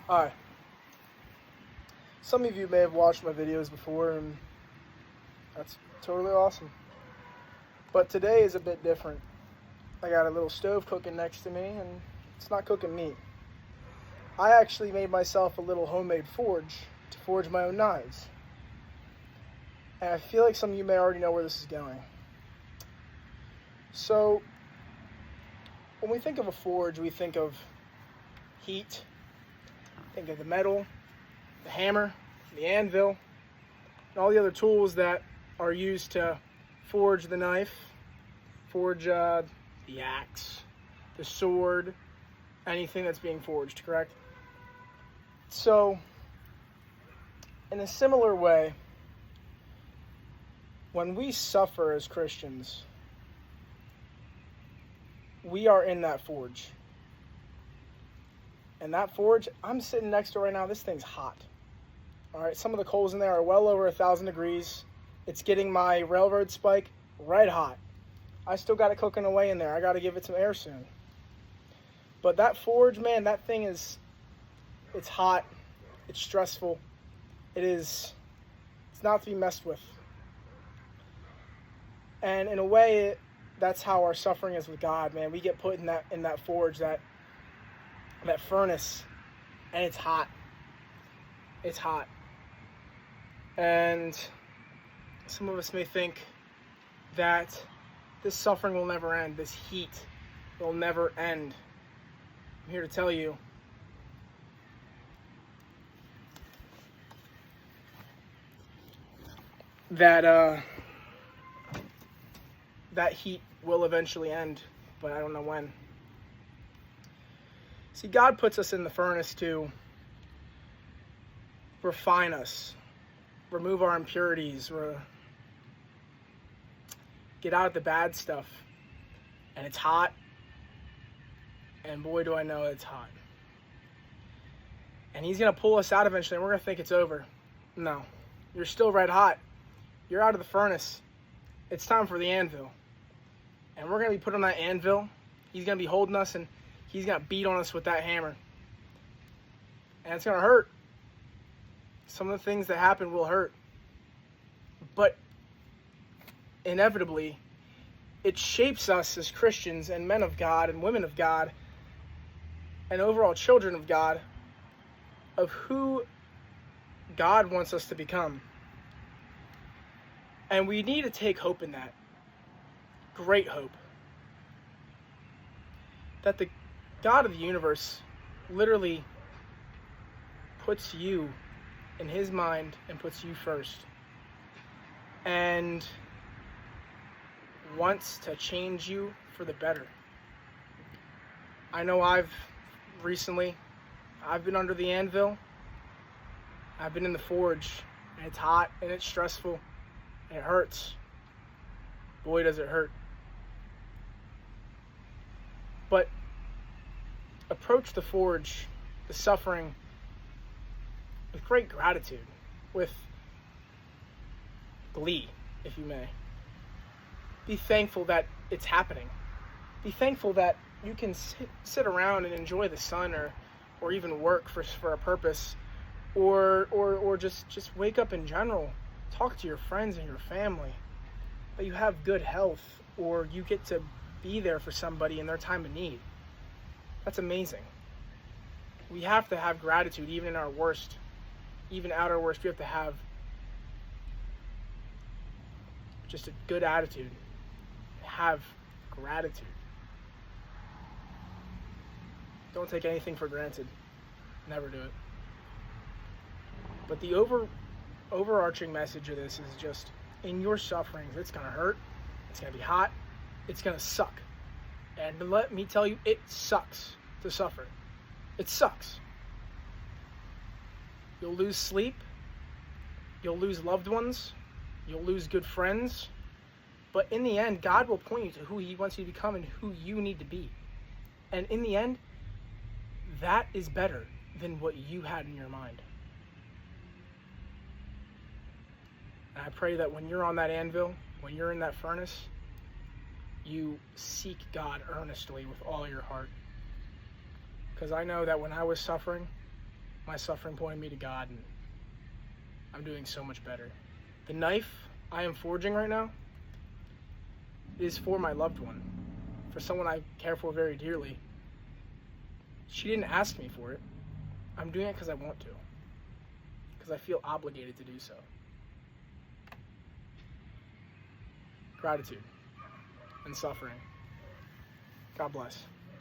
Hi. Some of you may have watched my videos before, and that's totally awesome. But today is a bit different. I got a little stove cooking next to me, and it's not cooking meat. I actually made myself a little homemade forge to forge my own knives. And I feel like some of you may already know where this is going. So, when we think of a forge, we think of heat, think of the metal, the hammer, the anvil, and all the other tools that are used to forge the knife, forge the axe, the sword, anything that's being forged, correct? So, in a similar way, when we suffer as Christians, we are in that forge. And that forge, I'm sitting next to it right now, this thing's hot. All right, some of the coals in there are well over 1,000 degrees. It's getting my railroad spike red hot. I still got it cooking away in there. I got to give it some air soon. But that forge, man, that thing it's hot. It's stressful. It's not to be messed with. And in a way, that's how our suffering is with God, man. We get put in that forge, that furnace, and it's hot. It's hot. And some of us may think that this suffering will never end. This heat will never end. I'm here to tell you that that heat will eventually end, but I don't know when. See, God puts us in the furnace to refine us, remove our impurities, get out the bad stuff. And it's hot, and boy do I know it's hot. And he's going to pull us out eventually, and we're going to think it's over. No, you're still red hot. You're out of the furnace. It's time for the anvil. And we're going to be put on that anvil. He's going to be holding us, and he's going to beat on us with that hammer. And it's going to hurt. Some of the things that happen will hurt. But inevitably, it shapes us as Christians and men of God and women of God and overall children of God of who God wants us to become. And we need to take hope in that. Great hope. That the God of the universe literally puts you in his mind and puts you first. And wants to change you for the better. I know I've been under the anvil. I've been in the forge. And it's hot and it's stressful. And it hurts. Boy, does it hurt. But approach the forge, the suffering, with great gratitude, with glee, if you may. Be thankful that it's happening. Be thankful that you can sit around and enjoy the sun, or even work for a purpose, or just wake up in general. Talk to your friends and your family. That you have good health, or you get to be there for somebody in their time of need. That's amazing. We have to have gratitude even in our worst. Even at our worst, we have to have just a good attitude. Have gratitude. Don't take anything for granted. Never do it. But the overarching message of this is just, in your sufferings, it's going to hurt. It's going to be hot. It's going to suck. And let me tell you, it sucks to suffer. It sucks. You'll lose sleep. You'll lose loved ones. You'll lose good friends. But in the end, God will point you to who he wants you to become and who you need to be. And in the end, that is better than what you had in your mind. And I pray that when you're on that anvil, when you're in that furnace, you seek God earnestly with all your heart. Because I know that when I was suffering, my suffering pointed me to God, and I'm doing so much better. The knife I am forging right now is for my loved one, for someone I care for very dearly. She didn't ask me for it. I'm doing it because I want to, because I feel obligated to do so. Gratitude and suffering. God bless.